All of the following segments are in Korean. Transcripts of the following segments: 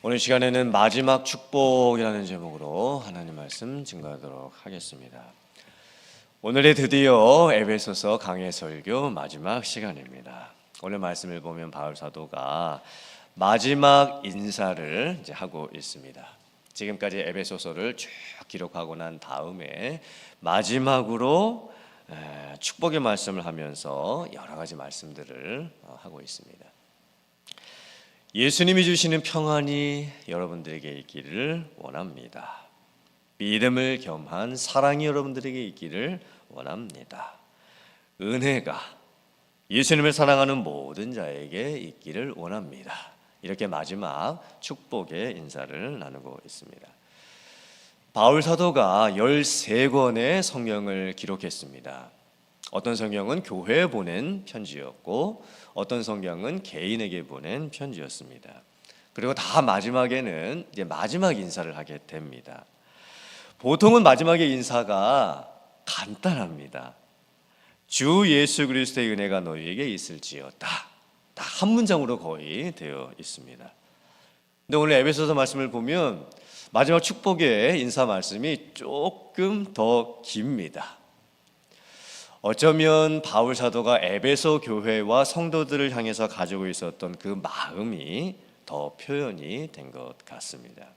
오늘 시간에는 마지막 축복이라는 제목으로 하나님 말씀 증거하도록 하겠습니다. 오늘의 드디어 에베소서 강해 설교 마지막 시간입니다. 오늘 말씀을 보면 바울 사도가 마지막 인사를 이제 하고 있습니다. 지금까지 에베소서를 쭉 기록하고 난 다음에 마지막으로 축복의 말씀을 하면서 여러 가지 말씀들을 하고 있습니다. 예수님이 주시는 평안이 여러분들에게 있기를 원합니다. 믿음을 겸한 사랑이 여러분들에게 있기를 원합니다. 은혜가 예수님을 사랑하는 모든 자에게 있기를 원합니다. 이렇게 마지막 축복의 인사를 나누고 있습니다. 바울 사도가 13권의 성경을 기록했습니다. 어떤 성경은 교회에 보낸 편지였고 어떤 성경은 개인에게 보낸 편지였습니다. 그리고 다 마지막에는 이제 마지막 인사를 하게 됩니다. 보통은 마지막의 인사가 간단합니다. 주 예수 그리스도의 은혜가 너희에게 있을지어다. 다 한 문장으로 거의 되어 있습니다. 근데 오늘 에베소서 말씀을 보면 마지막 축복의 인사 말씀이 조금 더 깁니다. 어쩌면 바울 사도가 에베소 교회와 성도들을 향해서 가지고 있었던 그 마음이 더 표현이 된 것 같습니다.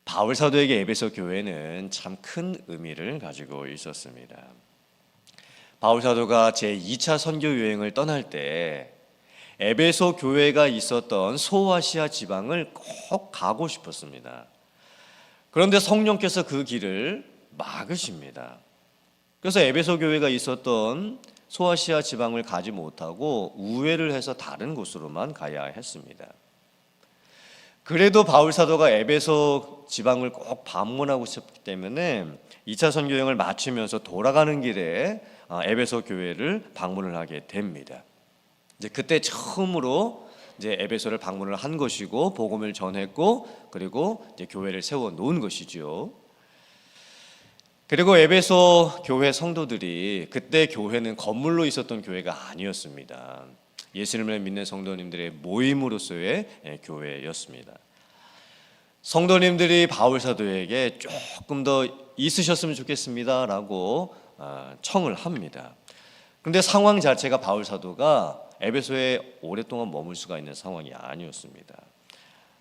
바울 사도에게 에베소 교회는 참 큰 의미를 가지고 있었습니다. 바울 사도가 제2차 선교 여행을 떠날 때 에베소 교회가 있었던 소아시아 지방을 꼭 가고 싶었습니다. 그런데 성령께서 그 길을 막으십니다. 그래서 에베소 교회가 있었던 소아시아 지방을 가지 못하고 우회를 해서 다른 곳으로만 가야 했습니다. 그래도 바울 사도가 에베소 지방을 꼭 방문하고 싶기 때문에 2차 선교 여행을 마치면서 돌아가는 길에 에베소 교회를 방문을 하게 됩니다. 이제 그때 처음으로 이제 에베소를 방문을 한 것이고 복음을 전했고 그리고 이제 교회를 세워 놓은 것이죠. 그리고 에베소 교회 성도들이 그때 교회는 건물로 있었던 교회가 아니었습니다. 예수님을 믿는 성도님들의 모임으로서의 교회였습니다. 성도님들이 바울 사도에게 조금 더 있으셨으면 좋겠습니다라고 청을 합니다. 그런데 상황 자체가 바울 사도가 에베소에 오랫동안 머물 수가 있는 상황이 아니었습니다.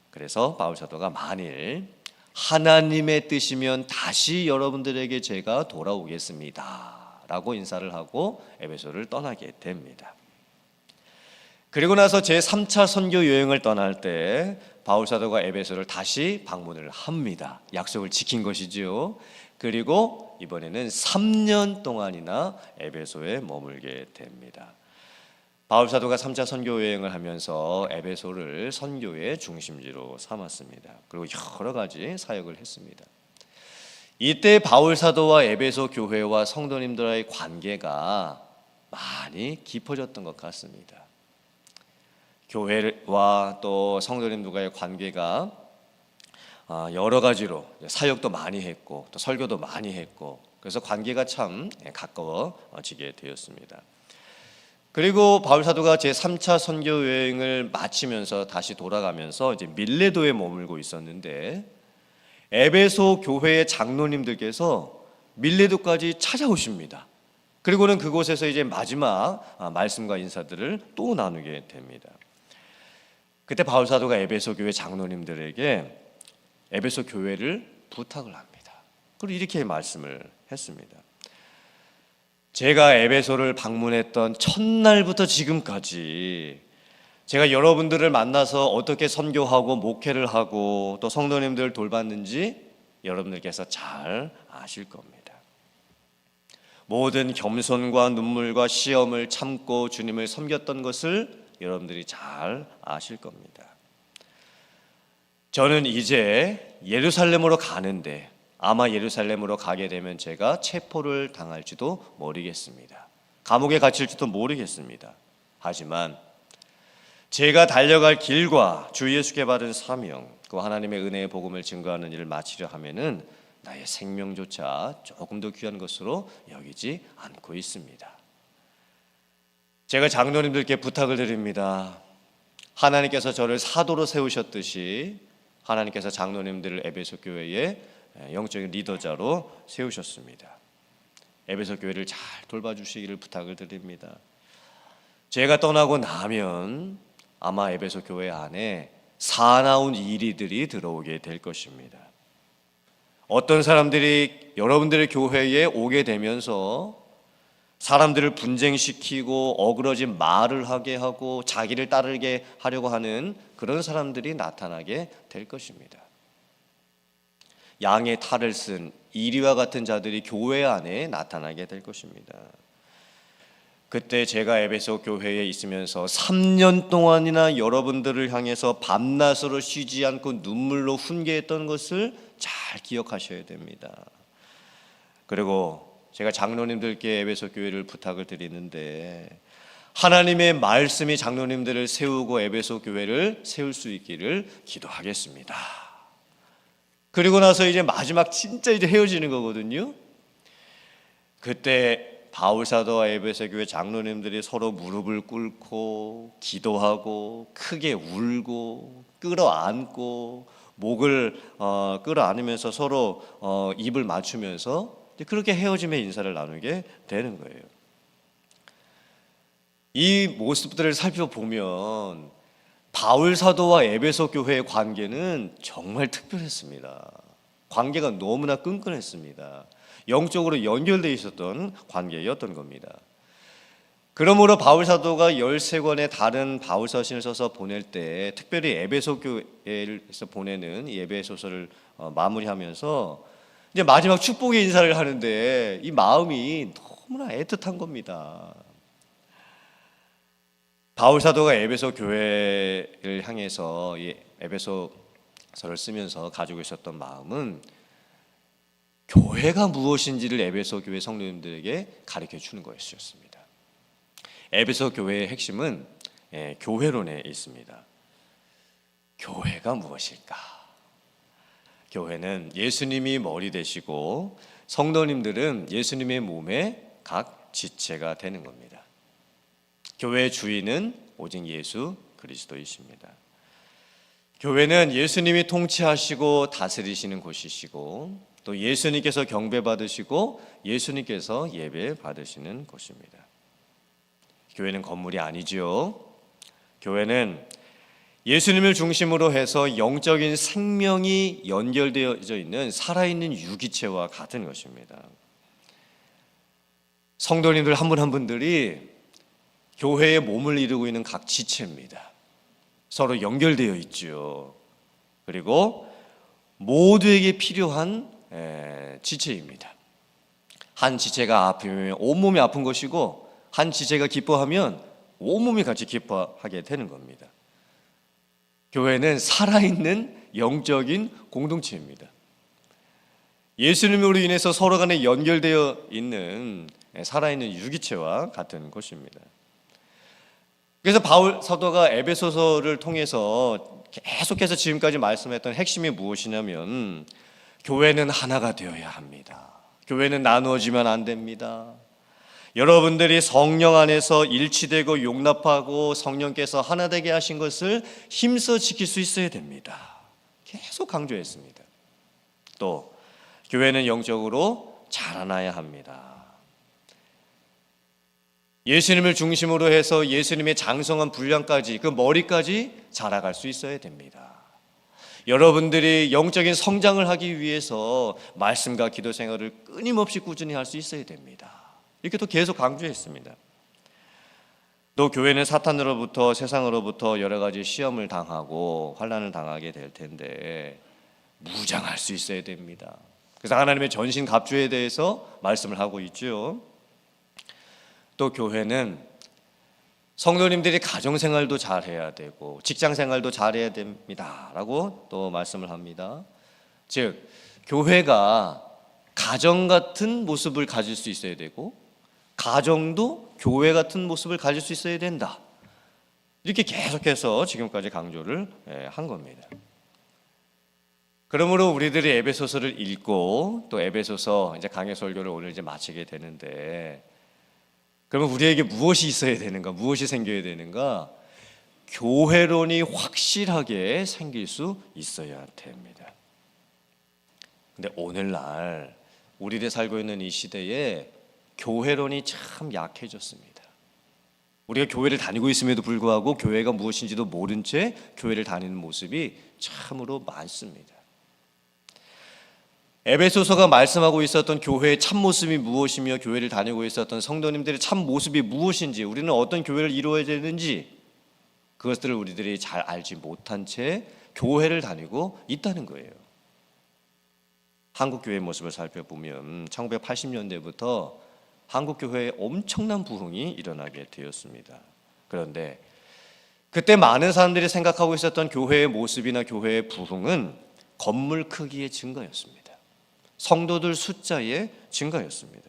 그래서 바울 사도가 만일 하나님의 뜻이면 다시 여러분들에게 제가 돌아오겠습니다 라고 인사를 하고 에베소를 떠나게 됩니다. 그리고 나서 제3차 선교 여행을 떠날 때 바울 사도가 에베소를 다시 방문을 합니다. 약속을 지킨 것이지요. 그리고 이번에는 3년 동안이나 에베소에 머물게 됩니다. 바울 사도가 3차 선교 여행을 하면서 에베소를 선교의 중심지로 삼았습니다. 그리고 여러 가지 사역을 했습니다. 이때 바울 사도와 에베소 교회와 성도님들의 관계가 많이 깊어졌던 것 같습니다. 교회와 또 성도님들과의 관계가 여러 가지로 사역도 많이 했고 또 설교도 많이 했고 그래서 관계가 참 가까워지게 되었습니다. 그리고 바울 사도가 제3차 선교 여행을 마치면서 다시 돌아가면서 이제 밀레도에 머물고 있었는데 에베소 교회의 장로님들께서 밀레도까지 찾아오십니다. 그리고는 그곳에서 이제 마지막 말씀과 인사들을 또 나누게 됩니다. 그때 바울 사도가 에베소 교회 장로님들에게 에베소 교회를 부탁을 합니다. 그리고 이렇게 말씀을 했습니다. 제가 에베소를 방문했던 첫날부터 지금까지 제가 여러분들을 만나서 어떻게 선교하고 목회를 하고 또 성도님들을 돌봤는지 여러분들께서 잘 아실 겁니다. 모든 겸손과 눈물과 시험을 참고 주님을 섬겼던 것을 여러분들이 잘 아실 겁니다. 저는 이제 예루살렘으로 가는데 아마 예루살렘으로 가게 되면 제가 체포를 당할지도 모르겠습니다. 감옥에 갇힐지도 모르겠습니다. 하지만 제가 달려갈 길과 주 예수께 받은 사명, 그 하나님의 은혜의 복음을 증거하는 일을 마치려 하면은 나의 생명조차 조금 더 귀한 것으로 여기지 않고 있습니다. 제가 장로님들께 부탁을 드립니다. 하나님께서 저를 사도로 세우셨듯이 하나님께서 장로님들을 에베소 교회의 영적인 리더자로 세우셨습니다. 에베소 교회를 잘 돌봐주시기를 부탁을 드립니다. 제가 떠나고 나면 아마 에베소 교회 안에 사나운 이리들이 들어오게 될 것입니다. 어떤 사람들이 여러분들의 교회에 오게 되면서 사람들을 분쟁시키고 어그러진 말을 하게 하고 자기를 따르게 하려고 하는 그런 사람들이 나타나게 될 것입니다. 양의 탈을 쓴 이리와 같은 자들이 교회 안에 나타나게 될 것입니다. 그때 제가 에베소 교회에 있으면서 3년 동안이나 여러분들을 향해서 밤낮으로 쉬지 않고 눈물로 훈계했던 것을 잘 기억하셔야 됩니다. 그리고 제가 장로님들께 에베소 교회를 부탁을 드리는데 하나님의 말씀이 장로님들을 세우고 에베소 교회를 세울 수 있기를 기도하겠습니다. 그리고 나서 이제 마지막 진짜 이제 헤어지는 거거든요. 그때 바울 사도와 에베소 교회 장로님들이 서로 무릎을 꿇고 기도하고 크게 울고 끌어안고 목을 끌어안으면서 서로 입을 맞추면서 그렇게 헤어짐의 인사를 나누게 되는 거예요. 이 모습들을 살펴보면 바울 사도와 에베소 교회의 관계는 정말 특별했습니다. 관계가 너무나 끈끈했습니다. 영적으로 연결되어 있었던 관계였던 겁니다. 그러므로 바울 사도가 13권의 다른 바울 서신을 써서 보낼 때 특별히 에베소 교회에서 보내는 이 에베소서를 마무리하면서 이제 마지막 축복의 인사를 하는데 이 마음이 너무나 애틋한 겁니다. 바울 사도가 에베소 교회를 향해서 이 에베소서를 쓰면서 가지고 있었던 마음은 교회가 무엇인지를 에베소 교회 성도님들에게 가르쳐 주는 것이었습니다. 에베소 교회의 핵심은 교회론에 있습니다. 교회가 무엇일까? 교회는 예수님이 머리 되시고 성도님들은 예수님의 몸의 각 지체가 되는 겁니다. 교회의 주인은 오직 예수 그리스도이십니다. 교회는 예수님이 통치하시고 다스리시는 곳이시고 또 예수님께서 경배받으시고 예수님께서 예배받으시는 곳입니다. 교회는 건물이 아니지요. 교회는 예수님을 중심으로 해서 영적인 생명이 연결되어져 있는 살아있는 유기체와 같은 것입니다. 성도님들 한 분 한 분들이 교회의 몸을 이루고 있는 각 지체입니다. 서로 연결되어 있죠. 그리고 모두에게 필요한 지체입니다. 한 지체가 아프면 온몸이 아픈 것이고 한 지체가 기뻐하면 온몸이 같이 기뻐하게 되는 겁니다. 교회는 살아있는 영적인 공동체입니다. 예수님으로 인해서 서로 간에 연결되어 있는 살아있는 유기체와 같은 것입니다. 그래서 바울 사도가 에베소서를 통해서 계속해서 지금까지 말씀했던 핵심이 무엇이냐면 교회는 하나가 되어야 합니다. 교회는 나누어지면 안 됩니다. 여러분들이 성령 안에서 일치되고 용납하고 성령께서 하나 되게 하신 것을 힘써 지킬 수 있어야 됩니다. 계속 강조했습니다. 또 교회는 영적으로 자라나야 합니다. 예수님을 중심으로 해서 예수님의 장성한 분량까지 그 머리까지 자라갈 수 있어야 됩니다. 여러분들이 영적인 성장을 하기 위해서 말씀과 기도 생활을 끊임없이 꾸준히 할 수 있어야 됩니다. 이렇게 또 계속 강조했습니다. 또 교회는 사탄으로부터 세상으로부터 여러 가지 시험을 당하고 환난을 당하게 될 텐데 무장할 수 있어야 됩니다. 그래서 하나님의 전신 갑주에 대해서 말씀을 하고 있죠. 또 교회는 성도님들이 가정생활도 잘해야 되고 직장생활도 잘해야 됩니다 라고 또 말씀을 합니다. 즉 교회가 가정 같은 모습을 가질 수 있어야 되고 가정도 교회 같은 모습을 가질 수 있어야 된다. 이렇게 계속해서 지금까지 강조를 한 겁니다. 그러므로 우리들이 에베소서를 읽고 또 에베소서 이제 강해 설교를 오늘 이제 마치게 되는데 그러면 우리에게 무엇이 있어야 되는가? 무엇이 생겨야 되는가? 교회론이 확실하게 생길 수 있어야 됩니다. 근데 오늘날 우리들 살고 있는 이 시대에 교회론이 참 약해졌습니다. 우리가 교회를 다니고 있음에도 불구하고 교회가 무엇인지도 모른 채 교회를 다니는 모습이 참으로 많습니다. 에베소서가 말씀하고 있었던 교회의 참모습이 무엇이며 교회를 다니고 있었던 성도님들의 참모습이 무엇인지, 우리는 어떤 교회를 이루어야 되는지 그것들을 우리들이 잘 알지 못한 채 교회를 다니고 있다는 거예요. 한국 교회의 모습을 살펴보면 1980년대부터 한국 교회에 엄청난 부흥이 일어나게 되었습니다. 그런데 그때 많은 사람들이 생각하고 있었던 교회의 모습이나 교회의 부흥은 건물 크기의 증가였습니다. 성도들 숫자의 증가였습니다.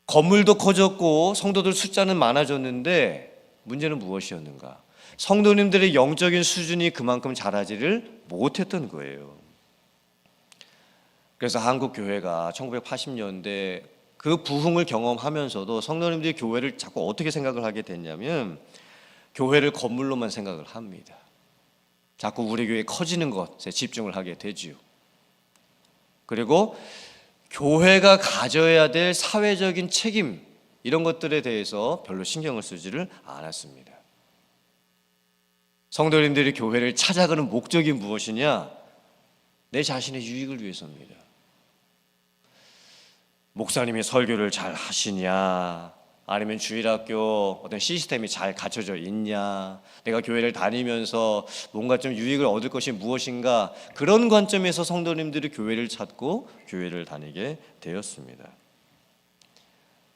건물도 커졌고 성도들 숫자는 많아졌는데 문제는 무엇이었는가? 성도님들의 영적인 수준이 그만큼 자라지를 못했던 거예요. 그래서 한국 교회가 1980년대 그 부흥을 경험하면서도 성도님들이 교회를 자꾸 어떻게 생각을 하게 됐냐면 교회를 건물로만 생각을 합니다. 자꾸 우리 교회 커지는 것에 집중을 하게 되지요. 그리고 교회가 가져야 될 사회적인 책임, 이런 것들에 대해서 별로 신경을 쓰지를 않았습니다. 성도님들이 교회를 찾아가는 목적이 무엇이냐? 내 자신의 유익을 위해서입니다. 목사님이 설교를 잘 하시냐? 아니면 주일학교 어떤 시스템이 잘 갖춰져 있냐? 내가 교회를 다니면서 뭔가 좀 유익을 얻을 것이 무엇인가? 그런 관점에서 성도님들이 교회를 찾고 교회를 다니게 되었습니다.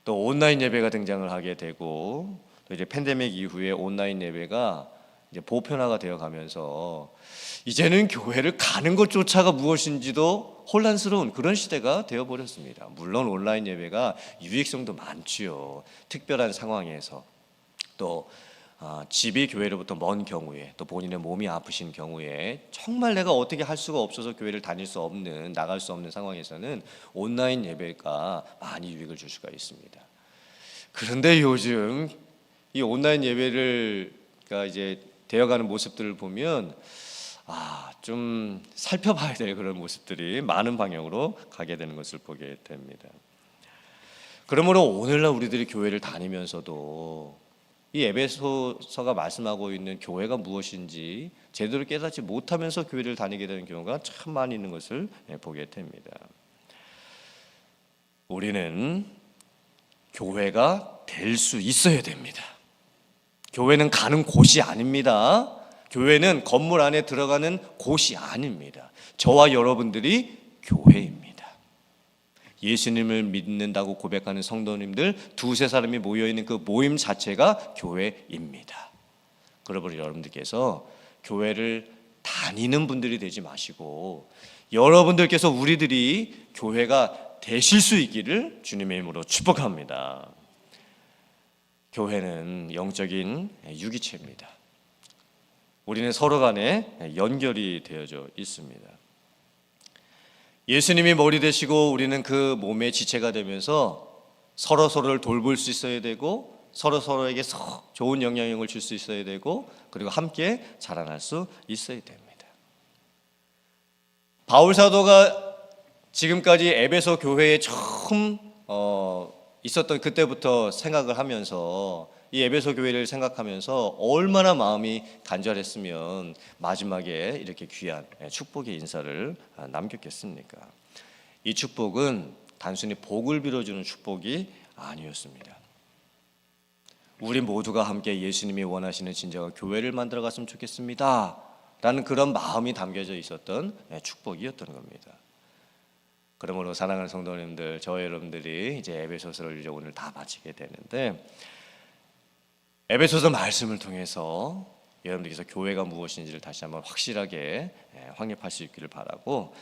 또 온라인 예배가 등장을 하게 되고, 또 이제 팬데믹 이후에 온라인 예배가 이제 보편화가 되어 가면서 이제는 교회를 가는 것조차가 무엇인지도 혼란스러운 그런 시대가 되어 버렸습니다. 물론 온라인 예배가 유익성도 많지요. 특별한 상황에서, 또 집이 교회로부터 먼 경우에, 또 본인의 몸이 아프신 경우에 정말 내가 어떻게 할 수가 없어서 교회를 다닐 수 없는, 나갈 수 없는 상황에서는 온라인 예배가 많이 유익을 줄 수가 있습니다. 그런데 요즘 이 온라인 예배를 이제 되어가는 모습들을 보면 좀 살펴봐야 될 그런 모습들이 많은 방향으로 가게 되는 것을 보게 됩니다. 그러므로 오늘날 우리들이 교회를 다니면서도 이 에베소서가 말씀하고 있는 교회가 무엇인지 제대로 깨닫지 못하면서 교회를 다니게 되는 경우가 참 많이 있는 것을 보게 됩니다. 우리는 교회가 될 수 있어야 됩니다. 교회는 가는 곳이 아닙니다. 교회는 건물 안에 들어가는 곳이 아닙니다. 저와 여러분들이 교회입니다. 예수님을 믿는다고 고백하는 성도님들 두세 사람이 모여있는 그 모임 자체가 교회입니다. 그러므로 여러분들께서 교회를 다니는 분들이 되지 마시고 여러분들께서 우리들이 교회가 되실 수 있기를 주님의 이름으로 축복합니다. 교회는 영적인 유기체입니다. 우리는 서로 간에 연결이 되어져 있습니다. 예수님이 머리 되시고 우리는 그 몸의 지체가 되면서 서로를 돌볼 수 있어야 되고 서로에게 좋은 영향력을 줄 수 있어야 되고 그리고 함께 자라날 수 있어야 됩니다. 바울 사도가 지금까지 에베소 교회에 처음 있었던 그때부터 생각을 하면서 이 에베소 교회를 생각하면서 얼마나 마음이 간절했으면 마지막에 이렇게 귀한 축복의 인사를 남겼겠습니까? 이 축복은 단순히 복을 빌어주는 축복이 아니었습니다. 우리 모두가 함께 예수님이 원하시는 진정한 교회를 만들어 갔으면 좋겠습니다 라는 그런 마음이 담겨져 있었던 축복이었던 겁니다. 그러므로 사랑하는 성도님들, 저와 여러분들이 이제 에베소서를 이제 오늘 다 마치게 되는데, 에베소서 말씀을 통해서 여러분들께서 교회가 무엇인지를 다시 한번 확실하게 확립할 수 있기를 바라고,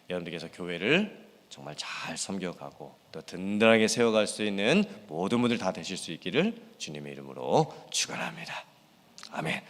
여러분들께서 교회를 정말 잘 섬겨가고 또 든든하게 세워갈 수 있는 모든 분들 다 되실 수 있기를 주님의 이름으로 축원합니다. 아멘.